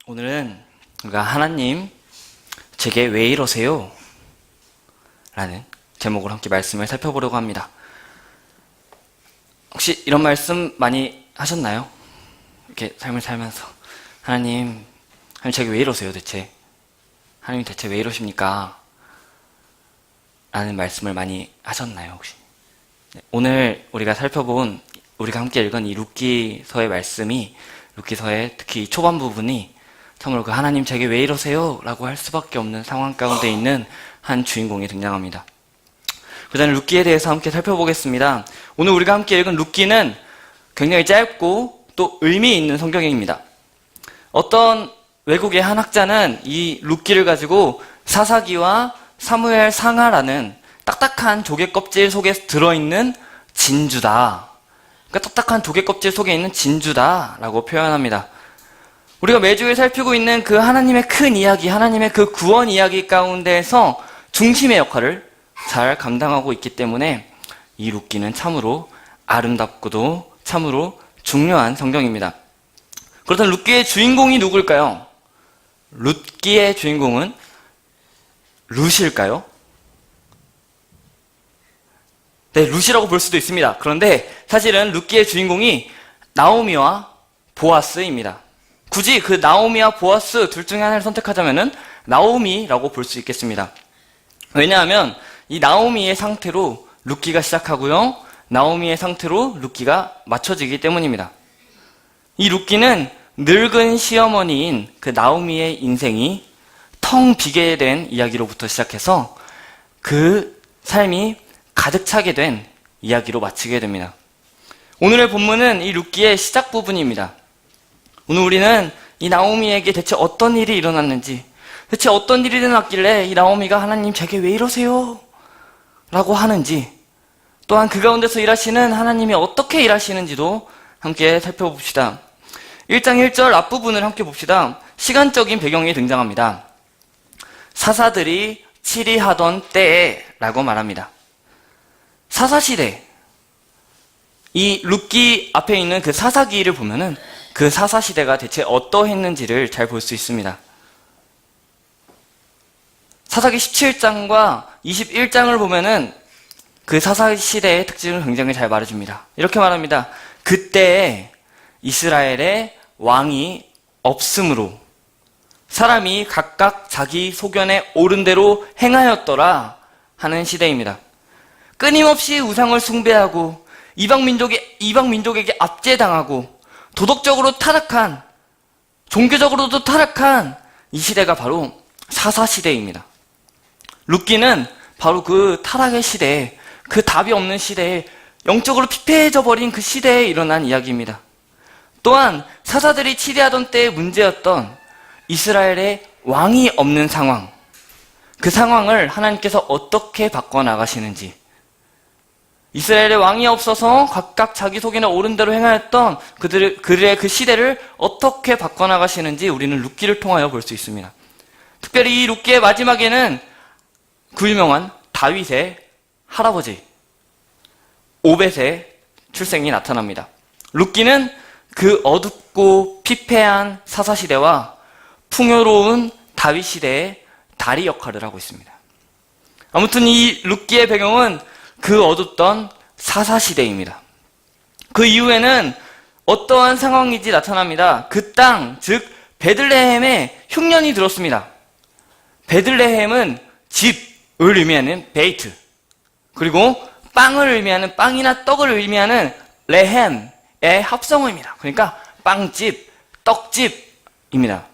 오늘은 우리가 하나님 제게 왜 이러세요? 라는 제목으로 함께 말씀을 살펴보려고 합니다. 혹시 이런 말씀 많이 하셨나요? 이렇게 삶을 살면서 하나님 제게 왜 이러세요 대체? 하나님 대체 왜 이러십니까? 라는 말씀을 많이 하셨나요 혹시? 오늘 우리가 함께 읽은 이 룻기서의 말씀이 룻기서의 특히 이 초반 부분이 참으로 그 하나님 제게 왜 이러세요? 라고 할 수밖에 없는 상황 가운데 있는 한 주인공이 등장합니다. 그 전에 룻기에 대해서 함께 살펴보겠습니다. 오늘 우리가 함께 읽은 룻기는 굉장히 짧고 또 의미 있는 성경입니다. 어떤 외국의 한 학자는 이 룻기를 가지고 사사기와 사무엘 상하라는 딱딱한 조개 껍질 속에 들어있는 진주다. 그러니까 딱딱한 조개 껍질 속에 있는 진주다라고 표현합니다. 우리가 매주에 살피고 있는 그 하나님의 큰 이야기, 하나님의 그 구원 이야기 가운데에서 중심의 역할을 잘 감당하고 있기 때문에 이 룻기는 참으로 아름답고도 참으로 중요한 성경입니다. 그렇다면 룻기의 주인공이 누굴까요? 룻기의 주인공은 룻일까요? 네, 룻이라고 볼 수도 있습니다. 그런데 사실은 룻기의 주인공이 나오미와 보아스입니다. 굳이 그 나오미와 보아스 둘 중에 하나를 선택하자면은 나오미라고 볼 수 있겠습니다. 왜냐하면 이 나오미의 상태로 룻기가 시작하고요. 나오미의 상태로 룻기가 맞춰지기 때문입니다. 이 룻기는 늙은 시어머니인 그 나오미의 인생이 텅 비게 된 이야기로부터 시작해서 그 삶이 가득 차게 된 이야기로 마치게 됩니다. 오늘의 본문은 이 룻기의 시작 부분입니다. 오늘 우리는 이 나오미에게 대체 어떤 일이 일어났는지, 대체 어떤 일이 일어났길래 이 나오미가 하나님 제게 왜 이러세요? 라고 하는지, 또한 그 가운데서 일하시는 하나님이 어떻게 일하시는지도 함께 살펴봅시다. 1장 1절 앞부분을 함께 봅시다. 시간적인 배경이 등장합니다. 사사들이 치리하던 때에 라고 말합니다. 사사시대, 이 룻기 앞에 있는 그 사사기를 보면은 그 사사시대가 대체 어떠했는지를 잘 볼 수 있습니다. 사사기 17장과 21장을 보면은 그 사사시대의 특징을 굉장히 잘 말해줍니다. 이렇게 말합니다. 그때에 이스라엘의 왕이 없으므로 사람이 각각 자기 소견에 옳은 대로 행하였더라 하는 시대입니다. 끊임없이 우상을 숭배하고 이방 민족에게 압제당하고 도덕적으로 타락한, 종교적으로도 타락한 이 시대가 바로 사사시대입니다. 룻기는 바로 그 타락의 시대에, 그 답이 없는 시대에, 영적으로 피폐해져 버린 그 시대에 일어난 이야기입니다. 또한 사사들이 치리하던 때의 문제였던 이스라엘의 왕이 없는 상황, 그 상황을 하나님께서 어떻게 바꿔나가시는지, 이스라엘의 왕이 없어서 각각 자기 소견에 옳은 대로 행하였던 그들의 그 시대를 어떻게 바꿔나가시는지 우리는 룻기를 통하여 볼 수 있습니다. 특별히 이 룻기의 마지막에는 그 유명한 다윗의 할아버지 오벳의 출생이 나타납니다. 룻기는 그 어둡고 피폐한 사사시대와 풍요로운 다윗 시대의 다리 역할을 하고 있습니다. 아무튼 이 룻기의 배경은 그 어둡던 사사시대입니다. 그 이후에는 어떠한 상황인지 나타납니다. 그 땅, 즉 베들레헴에 흉년이 들었습니다. 베들레헴은 집을 의미하는 베이트, 그리고 빵을 의미하는 빵이나 떡을 의미하는 레헴의 합성어입니다. 그러니까 빵집, 떡집입니다.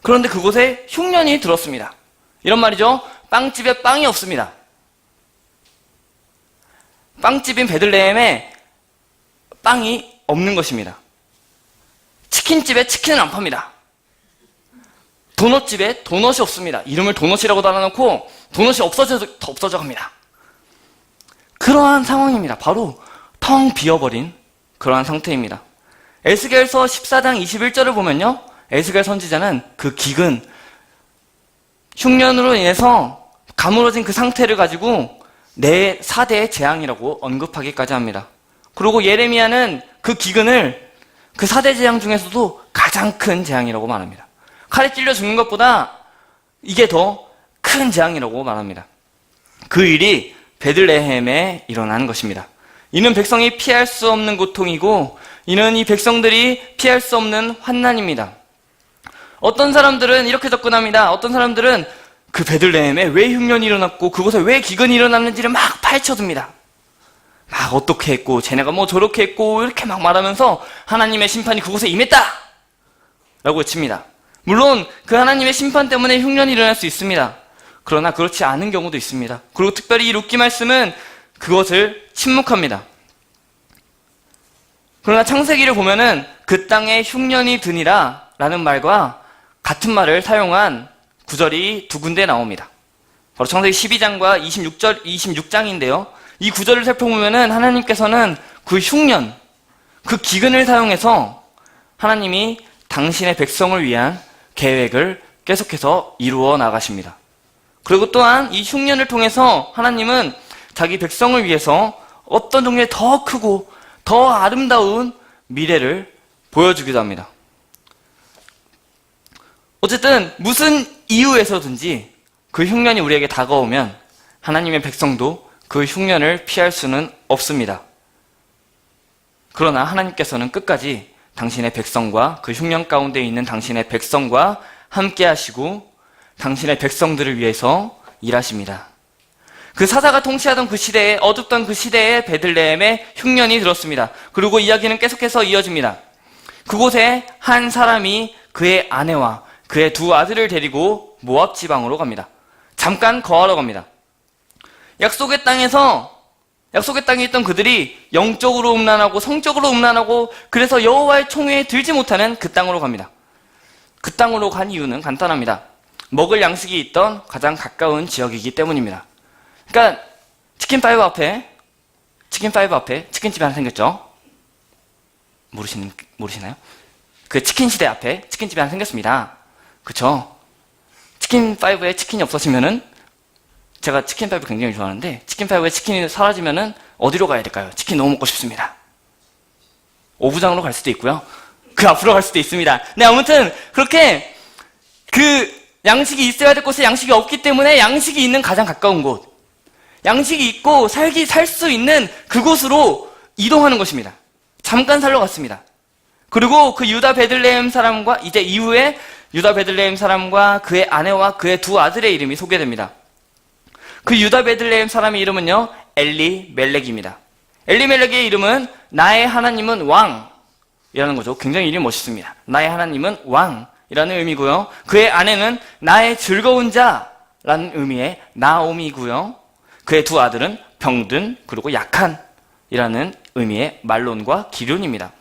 그런데 그곳에 흉년이 들었습니다. 이런 말이죠. 빵집에 빵이 없습니다. 빵집인 베들레헴에 빵이 없는 것입니다. 치킨집에 치킨은 안 팝니다. 도넛집에 도넛이 없습니다. 이름을 도넛이라고 달아놓고 도넛이 없어져 갑니다. 그러한 상황입니다. 바로 텅 비어버린 그러한 상태입니다. 에스겔서 14장 21절을 보면요, 에스겔 선지자는 그 기근, 흉년으로 인해서 가물어진 그 상태를 가지고 내 4대의 재앙이라고 언급하기까지 합니다. 그리고 예레미야는 그 기근을 그 4대 재앙 중에서도 가장 큰 재앙이라고 말합니다. 칼에 찔려 죽는 것보다 이게 더 큰 재앙이라고 말합니다. 그 일이 베들레헴에 일어나는 것입니다. 이는 백성이 피할 수 없는 고통이고 이는 이 백성들이 피할 수 없는 환난입니다. 어떤 사람들은 이렇게 접근합니다. 어떤 사람들은 그 베들레헴에 왜 흉년이 일어났고 그곳에 왜 기근이 일어났는지를 막 파헤쳐듭니다. 막 어떻게 했고 쟤네가 뭐 저렇게 했고 이렇게 막 말하면서 하나님의 심판이 그곳에 임했다! 라고 외칩니다. 물론 그 하나님의 심판 때문에 흉년이 일어날 수 있습니다. 그러나 그렇지 않은 경우도 있습니다. 그리고 특별히 이 룻기 말씀은 그것을 침묵합니다. 그러나 창세기를 보면은 그 땅에 흉년이 드니라 라는 말과 같은 말을 사용한 구절이 두 군데 나옵니다. 바로 창세기 12장과 26장인데요. 이 구절을 살펴보면은 하나님께서는 그 흉년, 그 기근을 사용해서 하나님이 당신의 백성을 위한 계획을 계속해서 이루어 나가십니다. 그리고 또한 이 흉년을 통해서 하나님은 자기 백성을 위해서 어떤 종류의 더 크고 더 아름다운 미래를 보여주기도 합니다. 어쨌든 무슨 이유에서든지 그 흉년이 우리에게 다가오면 하나님의 백성도 그 흉년을 피할 수는 없습니다. 그러나 하나님께서는 끝까지 당신의 백성과 그 흉년 가운데 있는 당신의 백성과 함께 하시고 당신의 백성들을 위해서 일하십니다. 그 사사가 통치하던 그 시대에, 어둡던 그 시대에 베들레헴에 흉년이 들었습니다. 그리고 이야기는 계속해서 이어집니다. 그곳에 한 사람이 그의 아내와 그의 두 아들을 데리고 모압 지방으로 갑니다. 잠깐 거하러 갑니다. 약속의 땅에 있던 그들이 영적으로 음란하고 성적으로 음란하고 그래서 여호와의 총회에 들지 못하는 그 땅으로 갑니다. 그 땅으로 간 이유는 간단합니다. 먹을 양식이 있던 가장 가까운 지역이기 때문입니다. 그러니까 치킨파이브 앞에 치킨집이 하나 생겼죠? 모르시나요? 그 치킨시대 앞에 치킨집이 하나 생겼습니다. 그쵸? 치킨파이브에 치킨이 없어지면은, 제가 치킨파이브 굉장히 좋아하는데 치킨파이브에 치킨이 사라지면은 어디로 가야 될까요? 치킨 너무 먹고 싶습니다. 오부장으로 갈 수도 있고요. 그 앞으로 갈 수도 있습니다. 네, 아무튼 그렇게 그 양식이 있어야 될 곳에 양식이 없기 때문에 양식이 있는 가장 가까운 곳, 양식이 있고 살 수 있는 그곳으로 이동하는 것입니다. 잠깐 살러 갔습니다. 그리고 그 유다 베들레헴 사람과 이제 이후에 유다 베들레헴 사람과 그의 아내와 그의 두 아들의 이름이 소개됩니다. 그 유다 베들레헴 사람의 이름은요, 엘리멜렉입니다. 엘리멜렉의 이름은 나의 하나님은 왕이라는 거죠. 굉장히 이름이 멋있습니다. 나의 하나님은 왕이라는 의미고요. 그의 아내는 나의 즐거운 자라는 의미의 나오미고요. 그의 두 아들은 병든 그리고 약한이라는 의미의 말론과 기륜입니다.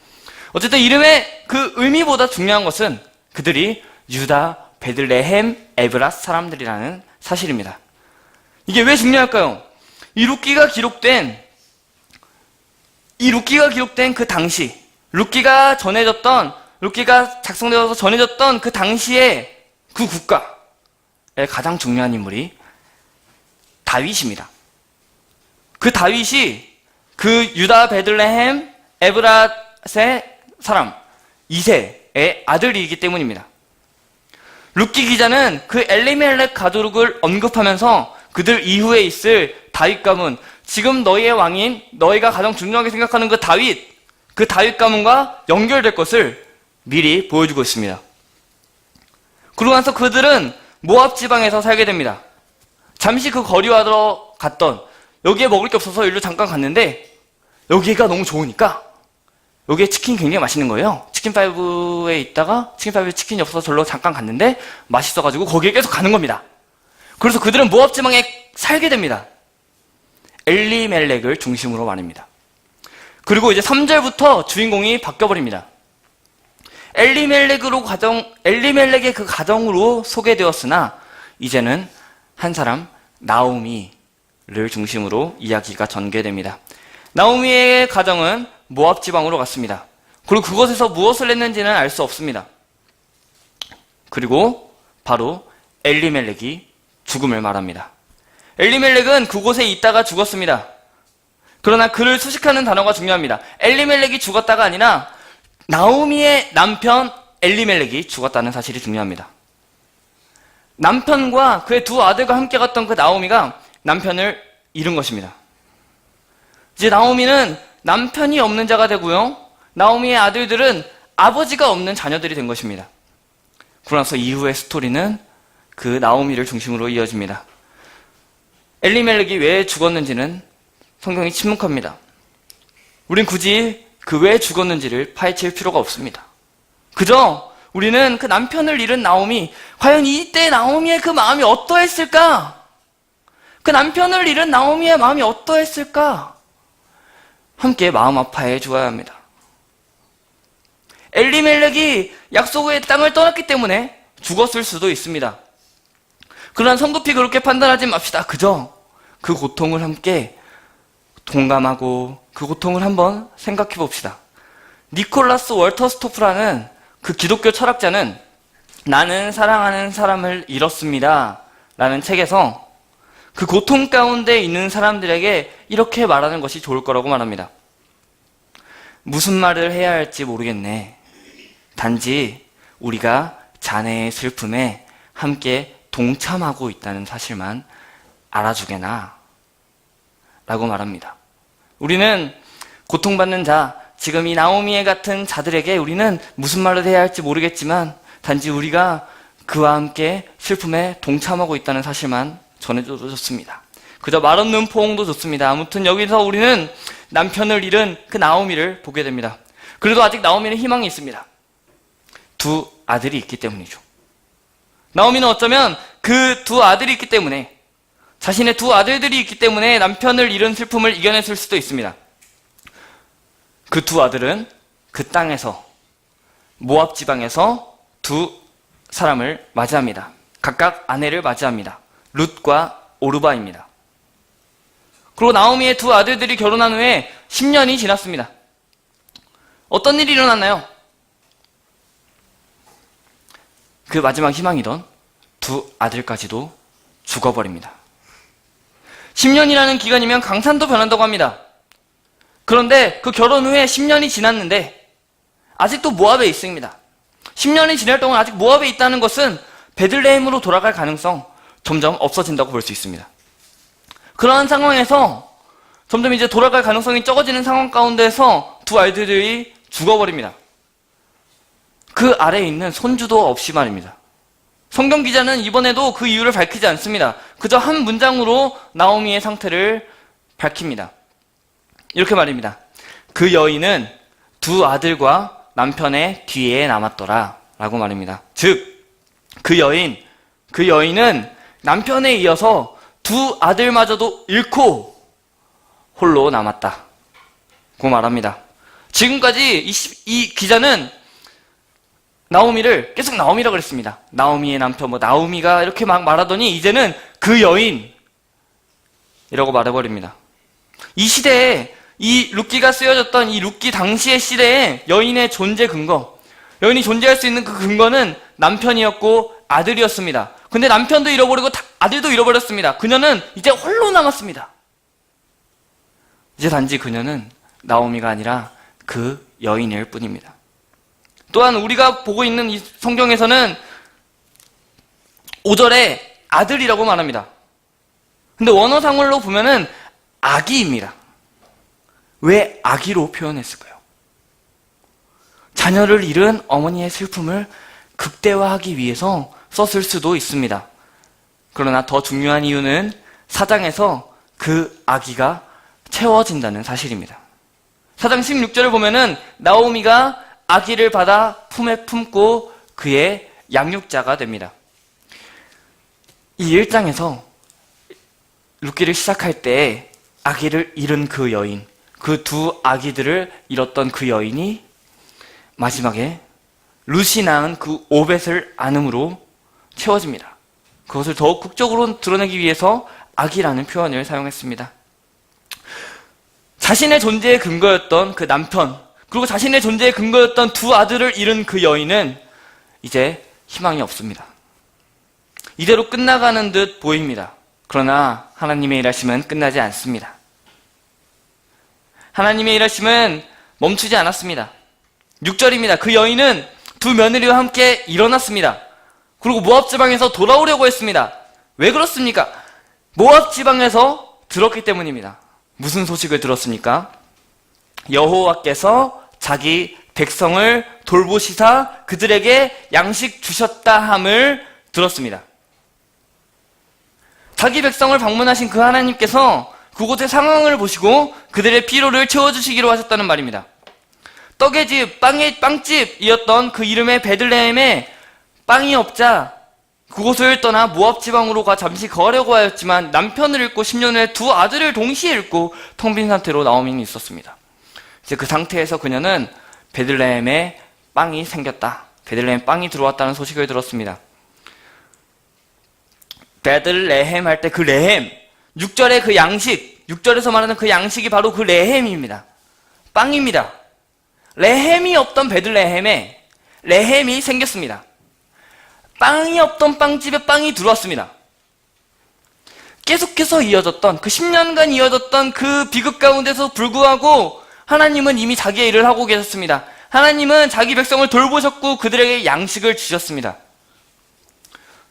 어쨌든 이름의 그 의미보다 중요한 것은 그들이 유다 베들레헴 에브랏 사람들이라는 사실입니다. 이게 왜 중요할까요? 이 룻기가 기록된 그 당시, 룻기가 작성되어서 전해졌던 그 당시에 그 국가의 가장 중요한 인물이 다윗입니다. 그 다윗이 그 유다 베들레헴 에브랏의 사람 이새의 아들이기 때문입니다. 룻기 기자는 그 엘리멜렉 가족을 언급하면서 그들 이후에 있을 다윗 가문, 지금 너희의 왕인, 너희가 가장 중요하게 생각하는 그 다윗 가문과 연결될 것을 미리 보여주고 있습니다. 그러고 나서 그들은 모압 지방에서 살게 됩니다. 잠시 그 거리와러 갔던, 여기에 먹을 게 없어서 일로 잠깐 갔는데 여기가 너무 좋으니까 여기에 치킨이 굉장히 맛있는 거예요. 치킨파이브에 있다가 치킨파이브에 치킨이 없어서 절로 잠깐 갔는데 맛있어가지고 거기에 계속 가는 겁니다. 그래서 그들은 모압 지방에 살게 됩니다. 엘리멜렉을 중심으로 말입니다. 그리고 이제 3절부터 주인공이 바뀌어버립니다. 엘리멜렉의 그 가정으로 소개되었으나 이제는 한 사람 나오미를 중심으로 이야기가 전개됩니다. 나오미의 가정은 모압 지방으로 갔습니다. 그리고 그곳에서 무엇을 했는지는 알 수 없습니다. 그리고 바로 엘리멜렉이 죽음을 말합니다. 엘리멜렉은 그곳에 있다가 죽었습니다. 그러나 그를 수식하는 단어가 중요합니다. 엘리멜렉이 죽었다가 아니라 나오미의 남편 엘리멜렉이 죽었다는 사실이 중요합니다. 남편과 그의 두 아들과 함께 갔던 그 나오미가 남편을 잃은 것입니다. 이제 나오미는 남편이 없는 자가 되고요. 나오미의 아들들은 아버지가 없는 자녀들이 된 것입니다. 그러고 나서 이후의 스토리는 그 나오미를 중심으로 이어집니다. 엘리멜렉이 왜 죽었는지는 성경이 침묵합니다. 우린 굳이 그 왜 죽었는지를 파헤칠 필요가 없습니다. 그저 우리는 그 남편을 잃은 나오미, 과연 이때 나오미의 그 마음이 어떠했을까? 그 남편을 잃은 나오미의 마음이 어떠했을까? 함께 마음 아파해 주어야 합니다. 엘리멜렉이 약속의 땅을 떠났기 때문에 죽었을 수도 있습니다. 그러나 성급히 그렇게 판단하지 맙시다. 그저 그 고통을 함께 동감하고 그 고통을 한번 생각해 봅시다. 니콜라스 월터스토프라는 그 기독교 철학자는 나는 사랑하는 사람을 잃었습니다 라는 책에서 그 고통 가운데 있는 사람들에게 이렇게 말하는 것이 좋을 거라고 말합니다. 무슨 말을 해야 할지 모르겠네. 단지 우리가 자네의 슬픔에 함께 동참하고 있다는 사실만 알아주게나 라고 말합니다. 우리는 고통받는 자, 지금 이 나오미의 같은 자들에게 우리는 무슨 말을 해야 할지 모르겠지만 단지 우리가 그와 함께 슬픔에 동참하고 있다는 사실만 전해줘도 좋습니다. 그저 말없는 포옹도 좋습니다. 아무튼 여기서 우리는 남편을 잃은 그 나오미를 보게 됩니다. 그래도 아직 나오미는 희망이 있습니다. 두 아들이 있기 때문이죠. 나오미는 어쩌면 그 두 아들이 있기 때문에, 자신의 두 아들들이 있기 때문에 남편을 잃은 슬픔을 이겨냈을 수도 있습니다. 그 두 아들은 그 땅에서, 모압 지방에서 두 사람을 맞이합니다. 각각 아내를 맞이합니다. 룻과 오르바입니다. 그리고 나오미의 두 아들들이 결혼한 후에 10년이 지났습니다. 어떤 일이 일어났나요? 그 마지막 희망이던 두 아들까지도 죽어버립니다. 10년이라는 기간이면 강산도 변한다고 합니다. 그런데 그 결혼 후에 10년이 지났는데 아직도 모압에 있습니다. 10년이 지날 동안 아직 모압에 있다는 것은 베들레헴으로 돌아갈 가능성 점점 없어진다고 볼 수 있습니다. 그러한 상황에서 점점 이제 돌아갈 가능성이 적어지는 상황 가운데서 두 아이들이 죽어버립니다. 그 아래에 있는 손주도 없이 말입니다. 성경 기자는 이번에도 그 이유를 밝히지 않습니다. 그저 한 문장으로 나오미의 상태를 밝힙니다. 이렇게 말입니다. 그 여인은 두 아들과 남편의 뒤에 남았더라 라고 말입니다. 즉, 그 여인은 남편에 이어서 두 아들마저도 잃고 홀로 남았다고 말합니다. 지금까지 이 기자는 나오미를 계속 나오미라고 그랬습니다. 나오미의 남편, 나오미가 이렇게 막 말하더니 이제는 그 여인이라고 말해버립니다. 이 시대에 이 룻기가 쓰여졌던 이 룻기 당시의 시대에 여인의 존재 근거, 여인이 존재할 수 있는 그 근거는 남편이었고 아들이었습니다. 근데 남편도 잃어버리고 아들도 잃어버렸습니다. 그녀는 이제 홀로 남았습니다. 이제 단지 그녀는 나오미가 아니라 그 여인일 뿐입니다. 또한 우리가 보고 있는 이 성경에서는 5절에 아들이라고 말합니다. 근데 원어상으로 보면은 아기입니다. 왜 아기로 표현했을까요? 자녀를 잃은 어머니의 슬픔을 극대화하기 위해서 썼을 수도 있습니다. 그러나 더 중요한 이유는 4장에서 그 아기가 채워진다는 사실입니다. 4장 16절을 보면은 나오미가 아기를 받아 품에 품고 그의 양육자가 됩니다. 이 1장에서 룻기를 시작할 때 아기를 잃은 그 여인, 그 두 아기들을 잃었던 그 여인이 마지막에 룻이 낳은 그 오벳을 안음으로 채워집니다. 그것을 더욱 극적으로 드러내기 위해서 아기라는 표현을 사용했습니다. 자신의 존재의 근거였던 그 남편, 그리고 자신의 존재의 근거였던 두 아들을 잃은 그 여인은 이제 희망이 없습니다. 이대로 끝나가는 듯 보입니다. 그러나 하나님의 일하심은 끝나지 않습니다. 하나님의 일하심은 멈추지 않았습니다. 6절입니다. 그 여인은 두 며느리와 함께 일어났습니다. 그리고 모압 지방에서 돌아오려고 했습니다. 왜 그렇습니까? 모압 지방에서 들었기 때문입니다. 무슨 소식을 들었습니까? 여호와께서 자기 백성을 돌보시사 그들에게 양식 주셨다 함을 들었습니다. 자기 백성을 방문하신 그 하나님께서 그곳의 상황을 보시고 그들의 피로를 채워주시기로 하셨다는 말입니다. 떡의 집, 빵집이었던 그 이름의 베들레헴에 빵이 없자 그곳을 떠나 모압 지방으로 가 잠시 거하려고 하였지만 남편을 잃고 10년 후에 두 아들을 동시에 잃고 텅 빈 상태로 나오미는 있었습니다. 이제 그 상태에서 그녀는 베들레헴에 빵이 생겼다. 베들레헴 빵이 들어왔다는 소식을 들었습니다. 베들레헴 할 때 그 레헴, 6절의 그 양식, 6절에서 말하는 그 양식이 바로 그 레헴입니다. 빵입니다. 레헴이 없던 베들레헴에 레헴이 생겼습니다. 빵이 없던 빵집에 빵이 들어왔습니다. 계속해서 이어졌던 그 10년간 이어졌던 그 비극 가운데서 불구하고 하나님은 이미 자기의 일을 하고 계셨습니다. 하나님은 자기 백성을 돌보셨고 그들에게 양식을 주셨습니다.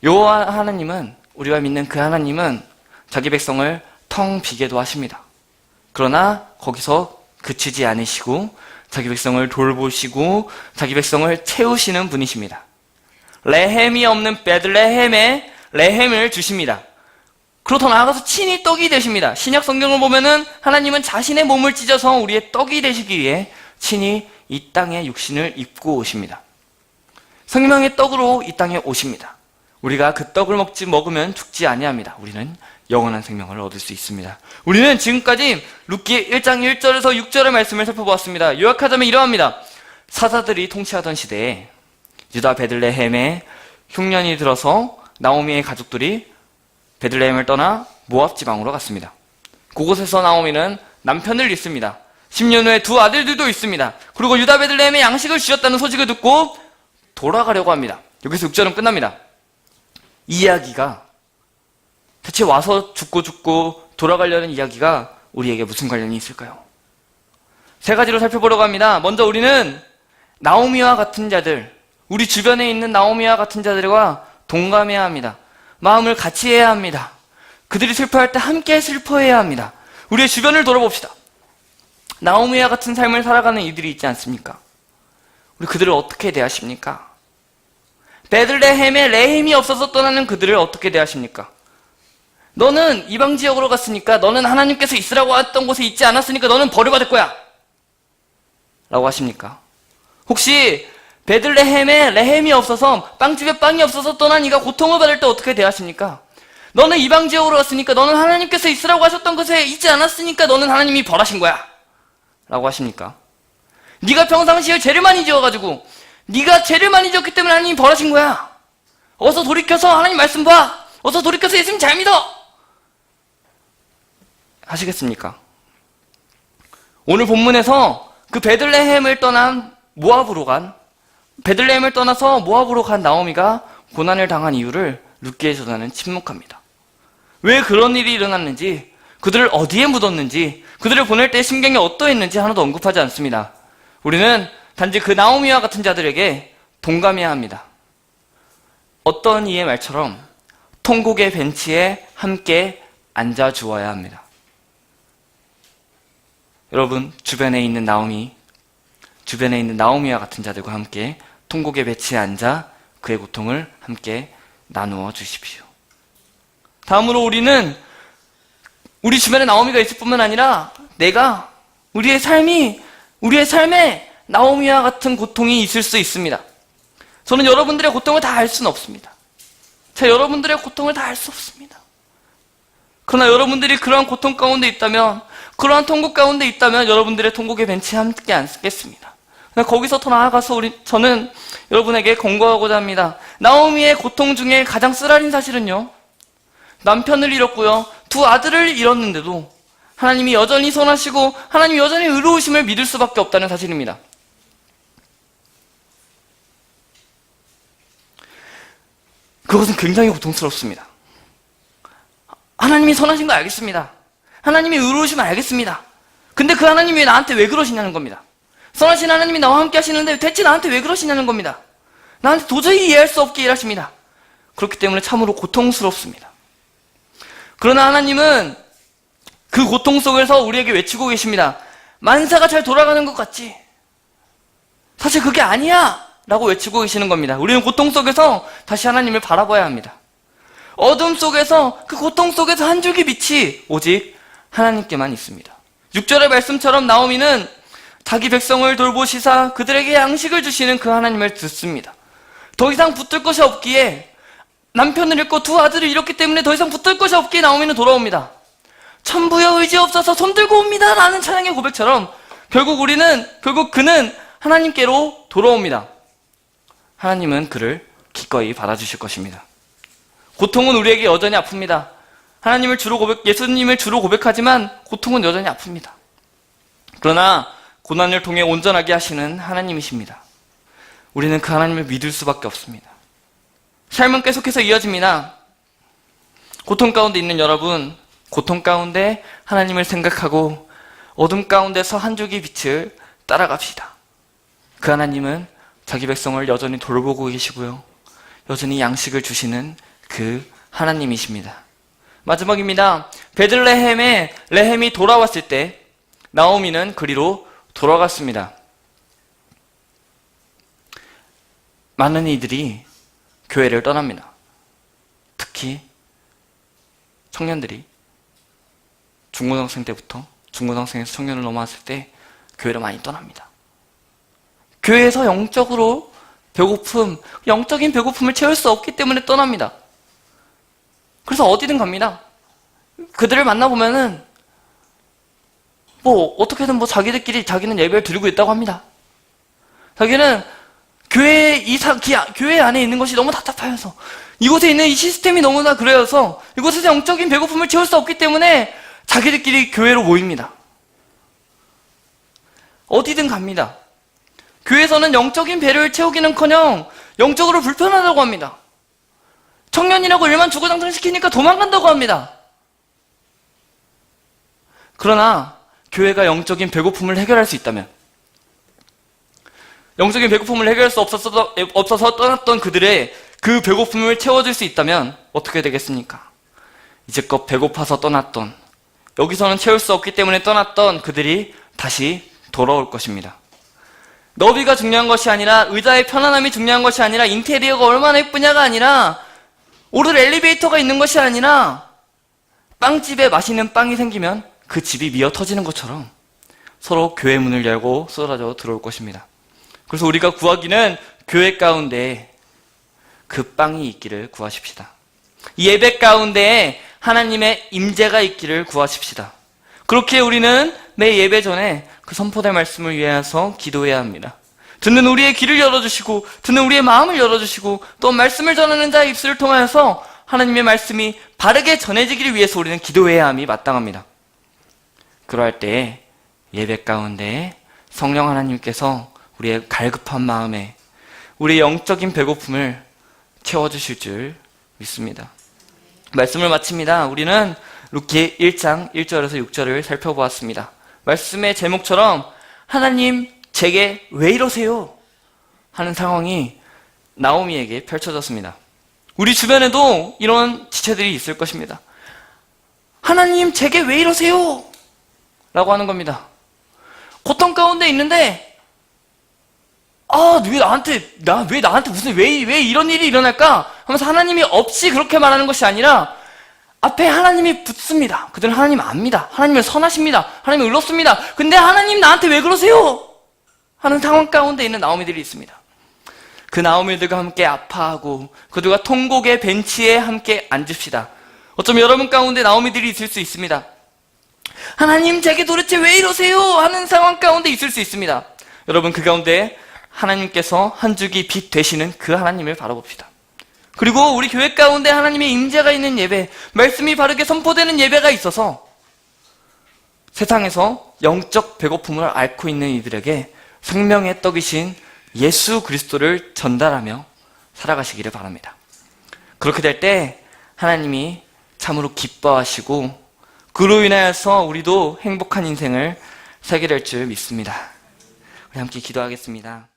여호와 하나님은, 우리가 믿는 그 하나님은 자기 백성을 텅 비게도 하십니다. 그러나 거기서 그치지 않으시고 자기 백성을 돌보시고 자기 백성을 채우시는 분이십니다. 레헴이 없는 베들레헴에 레헴을 주십니다. 그리고 더 나아가서 친히 떡이 되십니다. 신약 성경을 보면은 하나님은 자신의 몸을 찢어서 우리의 떡이 되시기 위해 친히 이 땅에 육신을 입고 오십니다. 생명의 떡으로 이 땅에 오십니다. 우리가 그 떡을 먹으면 죽지 아니합니다. 우리는 영원한 생명을 얻을 수 있습니다. 우리는 지금까지 룻기 1장 1절에서 6절의 말씀을 살펴보았습니다. 요약하자면 이러합니다. 사사들이 통치하던 시대에 유다 베들레헴에 흉년이 들어서 나오미의 가족들이 베들레헴을 떠나 모압 지방으로 갔습니다. 그곳에서 나오미는 남편을 잃습니다. 10년 후에 두 아들들도 있습니다. 그리고 유다 베들레헴에 양식을 주셨다는 소식을 듣고 돌아가려고 합니다. 여기서 6절은 끝납니다. 이 이야기가 대체 와서 죽고 돌아가려는 이야기가 우리에게 무슨 관련이 있을까요? 세 가지로 살펴보려고 합니다. 먼저 우리는 나오미와 같은 자들, 우리 주변에 있는 나오미와 같은 자들과 동감해야 합니다. 마음을 같이 해야 합니다. 그들이 슬퍼할 때 함께 슬퍼해야 합니다. 우리의 주변을 돌아봅시다. 나오미와 같은 삶을 살아가는 이들이 있지 않습니까? 우리 그들을 어떻게 대하십니까? 베들레헴에 레헴이 없어서 떠나는 그들을 어떻게 대하십니까? 너는 이방 지역으로 갔으니까, 너는 하나님께서 있으라고 했던 곳에 있지 않았으니까 너는 버려받을 거야 라고 하십니까? 혹시 베들레헴에 레헴이 없어서, 빵집에 빵이 없어서 떠난 이가 고통을 받을 때 어떻게 대하십니까? 너는 이방 지역으로 갔으니까, 너는 하나님께서 있으라고 하셨던 곳에 있지 않았으니까 너는 하나님이 벌하신 거야 라고 하십니까? 네가 평상시에 죄를 많이 지어가지고 네가 죄를 많이 지었기 때문에 하나님이 벌하신 거야. 어서 돌이켜서 하나님 말씀 봐. 어서 돌이켜서 예수님 잘 믿어 하시겠습니까? 오늘 본문에서 그 베들레헴을 떠난 모압으로 간, 베들레헴을 떠나서 모압으로 간 나오미가 고난을 당한 이유를 룻기의 저자는 침묵합니다. 왜 그런 일이 일어났는지, 그들을 어디에 묻었는지, 그들을 보낼 때 심경이 어떠했는지 하나도 언급하지 않습니다. 우리는 단지 그 나오미와 같은 자들에게 동감해야 합니다. 어떤 이의 말처럼 통곡의 벤치에 함께 앉아 주어야 합니다. 여러분, 주변에 있는 나오미와 같은 자들과 함께 통곡의 벤치에 앉아 그의 고통을 함께 나누어 주십시오. 다음으로 우리는 우리 주변에 나오미가 있을 뿐만 아니라 우리의 삶에 나오미와 같은 고통이 있을 수 있습니다. 저는 여러분들의 고통을 다 알 수는 없습니다. 여러분들의 고통을 다 알 수 없습니다. 그러나 여러분들이 그러한 고통 가운데 있다면, 그러한 통곡 가운데 있다면 여러분들의 통곡의 벤치에 함께 앉겠습니다. 거기서 더 나아가서 저는 여러분에게 권고하고자 합니다. 나오미의 고통 중에 가장 쓰라린 사실은요, 남편을 잃었고요, 두 아들을 잃었는데도 하나님이 여전히 선하시고 하나님이 여전히 의로우심을 믿을 수밖에 없다는 사실입니다. 그것은 굉장히 고통스럽습니다. 하나님이 선하신 거 알겠습니다. 하나님이 의로우심을 알겠습니다. 근데 그 하나님이 나한테 왜 그러시냐는 겁니다. 선하신 하나님이 나와 함께 하시는데 대체 나한테 왜 그러시냐는 겁니다. 나한테 도저히 이해할 수 없게 일하십니다. 그렇기 때문에 참으로 고통스럽습니다. 그러나 하나님은 그 고통 속에서 우리에게 외치고 계십니다. 만사가 잘 돌아가는 것 같지? 사실 그게 아니야! 라고 외치고 계시는 겁니다. 우리는 고통 속에서 다시 하나님을 바라봐야 합니다. 어둠 속에서, 그 고통 속에서 한 줄기 빛이 오직 하나님께만 있습니다. 6절의 말씀처럼 나오미는 자기 백성을 돌보시사 그들에게 양식을 주시는 그 하나님을 듣습니다. 더 이상 붙들 것이 없기에, 남편을 잃고 두 아들을 잃었기 때문에 더 이상 붙들 것이 없기에 나오미는 돌아옵니다. 천부여 의지 없어서 손들고 옵니다 라는 찬양의 고백처럼 결국 그는 하나님께로 돌아옵니다. 하나님은 그를 기꺼이 받아주실 것입니다. 고통은 우리에게 여전히 아픕니다. 예수님을 주로 고백하지만 고통은 여전히 아픕니다. 그러나 고난을 통해 온전하게 하시는 하나님이십니다. 우리는 그 하나님을 믿을 수밖에 없습니다. 삶은 계속해서 이어집니다. 고통 가운데 있는 여러분, 고통 가운데 하나님을 생각하고 어둠 가운데서 한 줄기 빛을 따라갑시다. 그 하나님은 자기 백성을 여전히 돌보고 계시고요. 여전히 양식을 주시는 그 하나님이십니다. 마지막입니다. 베들레헴에 레헴이 돌아왔을 때 나오미는 그리로 돌아갔습니다. 많은 이들이 교회를 떠납니다. 특히 청년들이 중고등학생 때부터 중고등학생에서 청년을 넘어왔을 때 교회를 많이 떠납니다. 교회에서 영적인 배고픔을 채울 수 없기 때문에 떠납니다. 그래서 어디든 갑니다. 그들을 만나보면은 어떻게든 자기는 예배를 드리고 있다고 합니다. 자기는 교회 안에 있는 것이 너무 답답해서, 이곳에 있는 이 시스템이 너무나 그래서 이곳에서 영적인 배고픔을 채울 수 없기 때문에 자기들끼리 교회로 모입니다. 어디든 갑니다. 교회에서는 영적인 배를 채우기는커녕 영적으로 불편하다고 합니다. 청년이라고 일만 주구장창시키니까 도망간다고 합니다. 그러나 교회가 영적인 배고픔을 해결할 수 있다면, 영적인 배고픔을 해결할 수 없어서 떠났던 그들의 그 배고픔을 채워줄 수 있다면 어떻게 되겠습니까? 이제껏 배고파서 떠났던, 여기서는 채울 수 없기 때문에 떠났던 그들이 다시 돌아올 것입니다. 너비가 중요한 것이 아니라, 의자의 편안함이 중요한 것이 아니라, 인테리어가 얼마나 예쁘냐가 아니라, 오를 엘리베이터가 있는 것이 아니라, 빵집에 맛있는 빵이 생기면 그 집이 미어 터지는 것처럼 서로 교회 문을 열고 쏟아져 들어올 것입니다. 그래서 우리가 구하기는 교회 가운데 그 빵이 있기를 구하십시다. 이 예배 가운데 하나님의 임재가 있기를 구하십시다. 그렇게 우리는 매 예배 전에 그 선포될 말씀을 위해서 기도해야 합니다. 듣는 우리의 귀를 열어주시고, 듣는 우리의 마음을 열어주시고, 또 말씀을 전하는 자의 입술을 통하여서 하나님의 말씀이 바르게 전해지기를 위해서 우리는 기도해야 함이 마땅합니다. 그러할 때 예배 가운데 성령 하나님께서 우리의 갈급한 마음에 우리의 영적인 배고픔을 채워주실 줄 믿습니다. 말씀을 마칩니다. 우리는 룻기 1장 1절에서 6절을 살펴보았습니다. 말씀의 제목처럼 하나님 제게 왜 이러세요? 하는 상황이 나오미에게 펼쳐졌습니다. 우리 주변에도 이런 지체들이 있을 것입니다. 하나님 제게 왜 이러세요? 라고 하는 겁니다. 고통 가운데 있는데 왜 나한테 왜 이런 일이 일어날까? 하면서 하나님이 없이 그렇게 말하는 것이 아니라 앞에 하나님이 붙습니다. 그들은 하나님 압니다. 하나님은 선하십니다. 하나님은 의롭습니다. 근데 하나님 나한테 왜 그러세요? 하는 상황 가운데 있는 나오미들이 있습니다. 그 나오미들과 함께 아파하고 그들과 통곡의 벤치에 함께 앉읍시다. 어쩌면 여러분 가운데 나오미들이 있을 수 있습니다. 하나님 제게 도대체 왜 이러세요? 하는 상황 가운데 있을 수 있습니다. 여러분 그 가운데 하나님께서 한 줄기 빛 되시는 그 하나님을 바라봅시다. 그리고 우리 교회 가운데 하나님의 임재가 있는 예배, 말씀이 바르게 선포되는 예배가 있어서 세상에서 영적 배고픔을 앓고 있는 이들에게 생명의 떡이신 예수 그리스도를 전달하며 살아가시기를 바랍니다. 그렇게 될 때 하나님이 참으로 기뻐하시고 그로 인하여서 우리도 행복한 인생을 살게 될 줄 믿습니다. 우리 함께 기도하겠습니다.